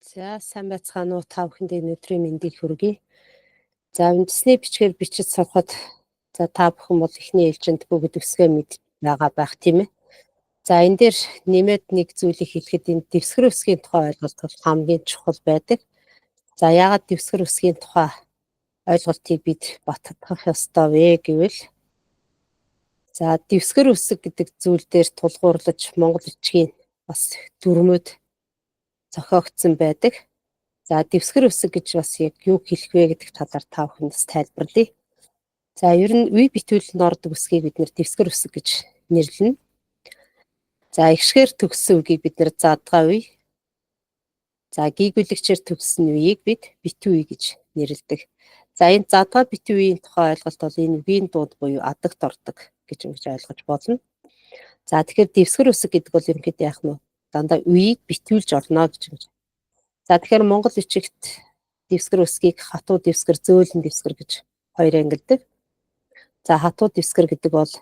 За сайн байцгаана уу та бүхэнд өнөөдрийн мэндийг хүргэе. За үндэсний бичгээр бичиж сурахад за та бүхэн бол эхний ээлжинд бүгд өсгөө мэд байгаа байх тийм ээ. За энэ дээр нэмээд нэг зүйлийг хэлэхэд энэ дэвсгэр өсгийн тухай ойлголт бол хамгийн чухал байдаг. За яагаад дэвсгэр өсгийн тухай ойлголтыг бид баттгах ёстой вэ гэвэл за дэвсгэр өсөг гэдэг зүйл дээр тулгуурлаж Монгол бичгийн бас дүрмүүд зохиогдсон байдаг. За дэвсгэр өсөг гэж бас яг юу хэлэх вэ гэдэг талаар та бүхэнд тайлбарлая. За ер нь үе битүүлэн ордог үсгийг бид нэр дэвсгэр өсөг гэж нэрлэнэ. За ихшгээр төгссөн үгийг бид нэр задгаа үе. За гийгүүлэгчээр төгссөн үеийг бид битүү үе гэж нэрлэдэг. За энэ задгаа битүү үеийн тухай ойлголт бол энэ үгийн дунд буюу адагт ордог гэж ингэж ойлгож болно. За тэгэхээр дэвсгэр өсөг гэдэг бол ерөнхийдөө яах нь дандаа үеийг битүүлж орно гэж юм. За тэгэхээр Монгол бичигт дэвсгэр өсгийг хатуу дэвсгэр, зөөлөн дэвсгэр гэж хоёр ангилдаг. За хатуу дэвсгэр гэдэг бол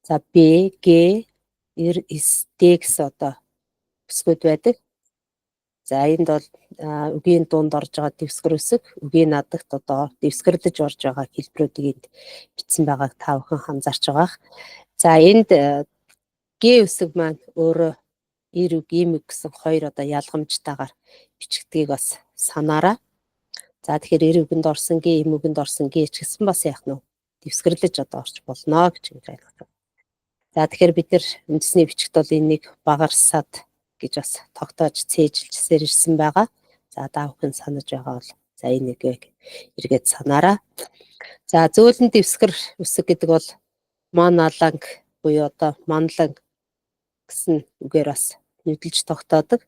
за Б, Г, Р, С, Д гэсэн одоо өсгүүд байдаг. За энд бол үгийн дунд орж байгаа дэвсгэр өсөг, үгийн надагт одоо дэвсгэрлэж орж байгаа хэлбэрүүдийг энд бичсэн байгааг та бүхэн анзаарч байгаах. За энд Г өсөг маань өөрөө эр үг, им үг гэсэн хоёр одоо ялгамжтайгаар бичигдгийг бас санаарай. За тэгэхээр эр үгэнд орсон Г, им үгэнд орсон Г ч гэсэн бас яах нь дэвсгэрлэж одоо орж болно гэж ойлгох. За тэгэхээр бид нэр үндэсний бичигт бол энийг багарсаад гэж бас тогтоож цээжилжсээр ирсэн байгаа. За та бүхэн санаж байгаа бол за энийг эргээд санаарай. За зөөлөн дэвсгэр өсөг гэдэг бол маналанг буюу одоо манлан гэсэн үгээр бас нэрлэж тогтоодог.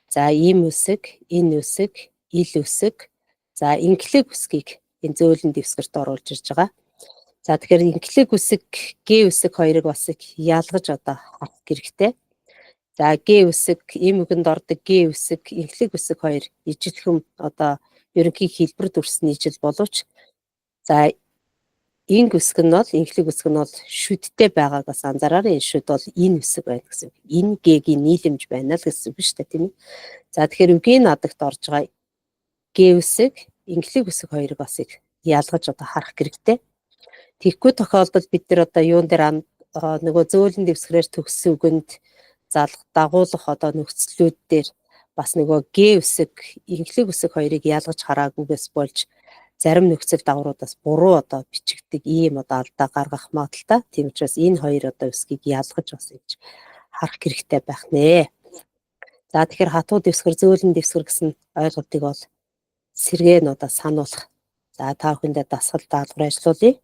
За им өсөг, энэ өсөг, ил өсөг, за инклэг өсгийг энэ зөөлөн дэвсгэрт оруулж ирж байгаа. За тэгэхээр инклэг өсөг, Г өсөг хоёрыг бас ялгаж одоо харах хэрэгтэй. За Г өсөг, им үгэнд ордог Г өсөг, инклэг өсөг хоёр ижилхэн одоо ерөнхий хэлбэр дүрсний ижил боловч за инг өсөг нь бол инклэг өсөг нь бол шүдтэй байгааг бас анзаараарай. Энэ шүд бол энэ өсөг байна гэсэн. Энэ Г-гийн нийлэмж байна л гэсэн үг шүү дээ тийм ээ. За тэгэхээр үгийн надагт орж байгаа Г өсөг, инклэг өсөг хоёрыг бас ялгаж одоо харах хэрэгтэй. Тэгэхгүй тохиолдолд бид нар одоо юун дээр нөгөө зөөлөн дэвсгэрээр төгссөн үгэнд дагуулах одоо нөхцлүүд дээр бас нөгөө Г өсөг, инклэг өсөг хоёрыг ялгаж хараагүйгээс болж зарим нөхцөл дагавруудаас буруу одоо бичигддэг ийм одоо алдаа гаргах магадaltaй. Тийм учраас энэ хоёр одоо өсгийг ялгаж бас ингэж харах хэрэгтэй байх нэ. За тэгэхээр хатуу дэвсгэр, зөөлөн дэвсгэр гэсэн ойлголтыг бол сэргээн одоо сануулах. За та бүхэндээ дасгал даалгавар ажиллуулъя.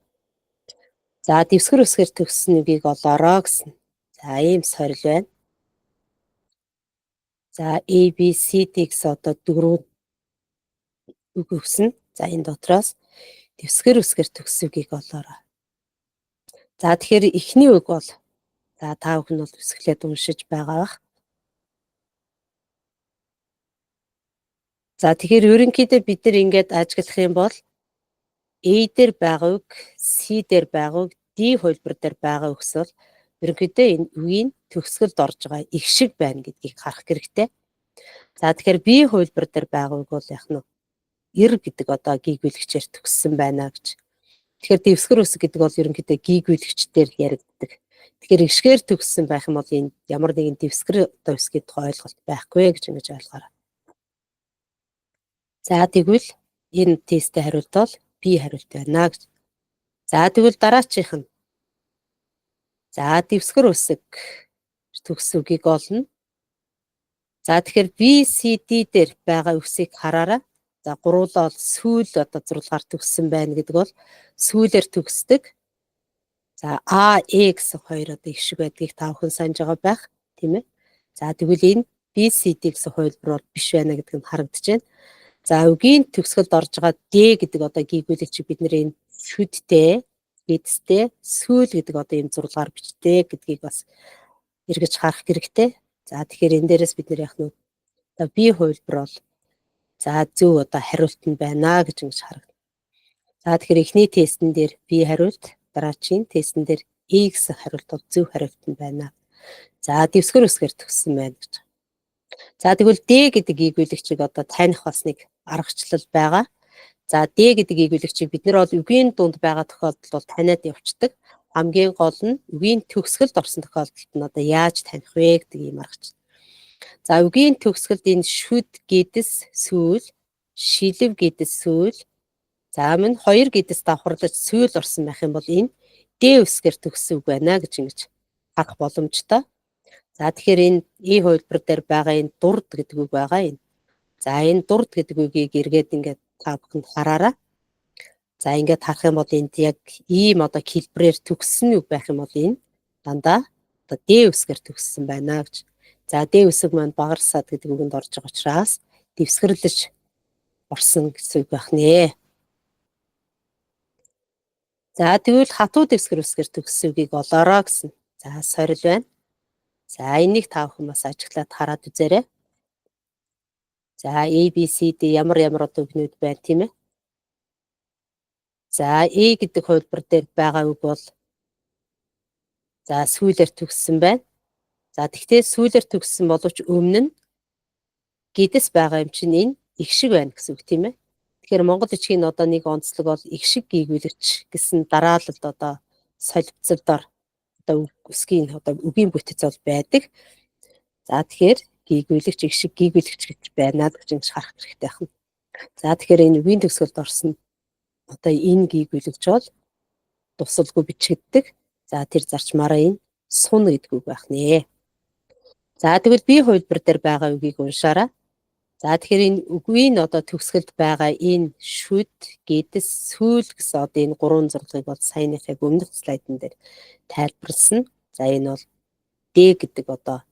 За дэвсгэр өсгөр төгссөн үгийг олоорой гэсэн. За ийм сорил байна. За A, B, C, D гэсэн одоо дөрвөн үг өгсөн. За энэ дотроос дэвсгэр өсгөр төгссөн үгийг олоорой. За тэгэхээр эхний үг бол за та бүхэн бол өсгөлээд уншиж байгаа бах. За тэгэхээр ерөнхийдөө бид нар ингээд ажиглах юм бол A дээр байгаа үг, C дээр байгаа үг, D хөлбөр дээр байгаа үгс бол ерөнхийдөө энэ үгийн төгсгөлд орж байгаа их шиг байна гэдгийг харах хэрэгтэй. За тэгэхээр B хөлбөр дээр байгаа үг бол яах нь эр гэдэг одоо гийгүүлэгчээр төгссөн байна гэж. Тэгэхээр дэвсгэр өсөг гэдэг бол ерөнхийдөө гийгүүлэгчдээр яригддаг. Тэгэхээр ишгээр төгссөн байх юм бол энэ ямар нэгэн дэвсгэр одоо өсгийн тухай ойлголт байхгүй гэж ингэж ойлгоорой. За тэгвэл энэ тесттэй хариулт бол B хариулт байна гэж. За тэгвэл дараачих нь. За дэвсгэр өсөг төгссөн үгийг олно. За тэгэхээр B, C, D дээр байгаа үгсийг хараарай. За гуруулаа бол сүүл одоо зурлагаар төгссөн байна гэдэг бол сүүлээр төгсдөг. За А, Э гэсэн хоёр одоо их шиг байдгийг та бүхэн санаж байгаа байх тийм ээ. За тэгвэл энэ B, C, D гэсэн хувилбар бол биш байна гэдэг нь харагдаж байна. За үгийн төгсгөлд орж байгаа D гэдэг одоо гийгүүлэгч бид нэр энэ шүдтэй, эцтэй, сүүл гэдэг одоо ийм зурлагаар бичдэг гэдгийг бас эргэж харах хэрэгтэй. За тэгэхээр энэ дээрээс бид нэр яах нь одоо B хувилбар бол за зөв одоо хариулт нь байна гэж ингэж харагдана. За тэгэхээр эхний тестэн дээр B хариулт, дараачийн тестэн дээр E гэсэн хариулт бол зөв хариулт нь байна. За дэвсгэр өсгөр төгссөн байна гэж. За тэгвэл D гэдэг ийгүйлэгчийг одоо таних бас нэг аргачлал байгаа. За D гэдэг ийгүйлэгчийг бид нар бол үгийн дунд байгаа тохиолдолд бол таниад явцдаг. Хамгийн гол нь үгийн төгсгөлд орсон тохиолдолд нь одоо яаж таних вэ гэдэг ийм аргачлал. За үгийн төгсгөлд энэ шүд гэдэс сүүл, шилэв гэдэс сүүл, за мөн 2 гэдэс давхарлаж сүүл орсон байх юм бол энэ D үсгээр төгссөн үг байна гэж ингэж харах боломжтой. За тэгэхээр энэ И хувилбар дээр байгаа энэ дурд гэдэг үг байгаа энэ. За энэ дурд гэдэг үгийг эргээд ингээд та бүхэнд хараарай. За ингээд харах юм бол энд яг ийм одоо хэлбрээр төгссөн үг байх юм бол энэ дандаа одоо D үсгээр төгссөн байна гэж. За D үсэг маань багарсаад гэдэг үгэнд орж байгаа учраас дэвсгэрлэж орсон гэсэн үг байх нэ. За тэгвэл хатуу дэвсгэр үсгээр төгссөн үгийг олоорой гэсэн. За сорил байна. За энийг та бүхэн бас ажиглаад хараад үзээрэй. За A, B, C, D ямар одоо үгнүүд байна тийм ээ. За A гэдэг хувилбар дээр байгаа үг бол за сүүлээр төгссөн байна. За тэгтээ сүүлээр төгссөн боловч өмнө нь гэдэс байгаа юм чинь энэ их шиг байна гэсэн үг тийм ээ. Тэгэхээр Монгол бичгийн одоо нэг онцлог бол их шиг гийгүүлэгч гэсэн дараалалд одоо солилцолдоор одоо үсгийн одоо үгийн бүтэц бол байдаг. За тэгэхээр гийгүүлэгч их шиг гийгүүлэгч гэж байна гэж ингэж харах хэрэгтэй байна. За тэгэхээр энэ үгийн төгсгөлд орсон одоо энэ гийгүүлэгч бол тусалгүй бичигддэг. За тэр зарчмаараа энэ сун гэдэг үг байх нэ. За тэгвэл B хувилбар дээр байгаа үгийг уншаарай. За тэгэхээр энэ үгийн одоо төгсгөлд байгаа энэ шүд, гэдэс, сүүл гэсэн одоо энэ 3 зургийг бол саяных яг өмнөх слайдн дээр тайлбарласан. За энэ бол D гэдэг одоо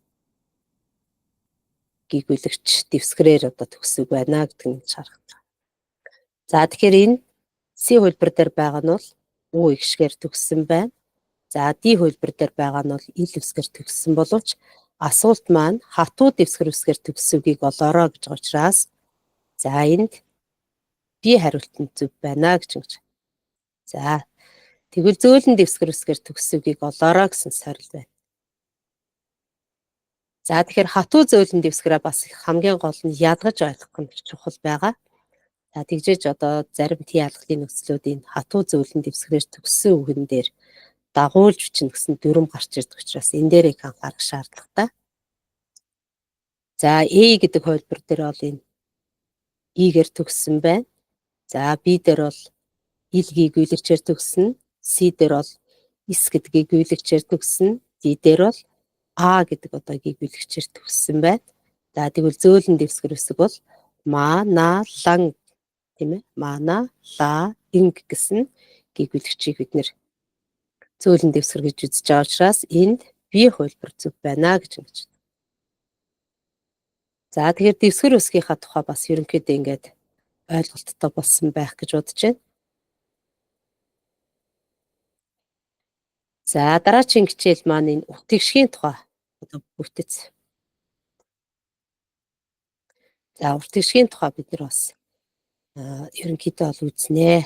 гийгүүлэгч дэвсгэрээр одоо төгсөг байна гэдэг нь харах. За тэгэхээр энэ C хувилбар дээр байгаа нь бол U ихшгээр төгссөн байна. За D хувилбар дээр байгаа нь бол ил үсгээр төгссөн боловч асуулт маань хатуу дэвсгэр үсгээр төгссөгийг олоорой гэж байгаа учраас за энд B хариулт нь зөв байна гэж ингэж. За тэгвэл зөөлөн дэвсгэр үсгээр төгссөгийг олоорой гэсэн сорил байна. За тэгэхээр хатуу зөөлөн дэвсгэрээ бас хамгийн гол нь ядгаж ойлгох нь чухал байгаа. За тэгжээж одоо зарим Т алгалын нөхцлүүд энэ хатуу зөөлөн дэвсгэрээр төгссөн үгэн дээр дагуулж бичнэ гэсэн дүрм гарч ирдэг учраас энэ дээр их анхаарах шаардлагатай. За A гэдэг хувилбар дээр бол энэ И-гээр төгссөн байна. За B дээр бол ил гийгүүлэгчээр төгссөн. C дээр бол эс гэдэг гийгүүлэгчээр төгссөн. D дээр бол А гэдэг одоо гийгүүлэгчээр төгссөн байна. За тэгвэл зөөлөн дэвсгэр үсэг бол маналан тийм ээ. Мана ла инг гэсэн гийгүүлэгчийг бид нэр зөөлөн дэвсгэр гэж үзэж байгаа учраас энд B хувилбар зөв байна гэж ингэж. За тэгэхээр дэвсгэр үсгийнхаа тухай бас ерөнхийдөө ингээд ойлголттой болсон байх гэж бодож байна. За дараагийн хичээл маань энэ үтгэгшгийн тухай одоо бүтэц. За үтгэгшгийн тухай бид нар бас ерөнхийдөө бол үзнэ.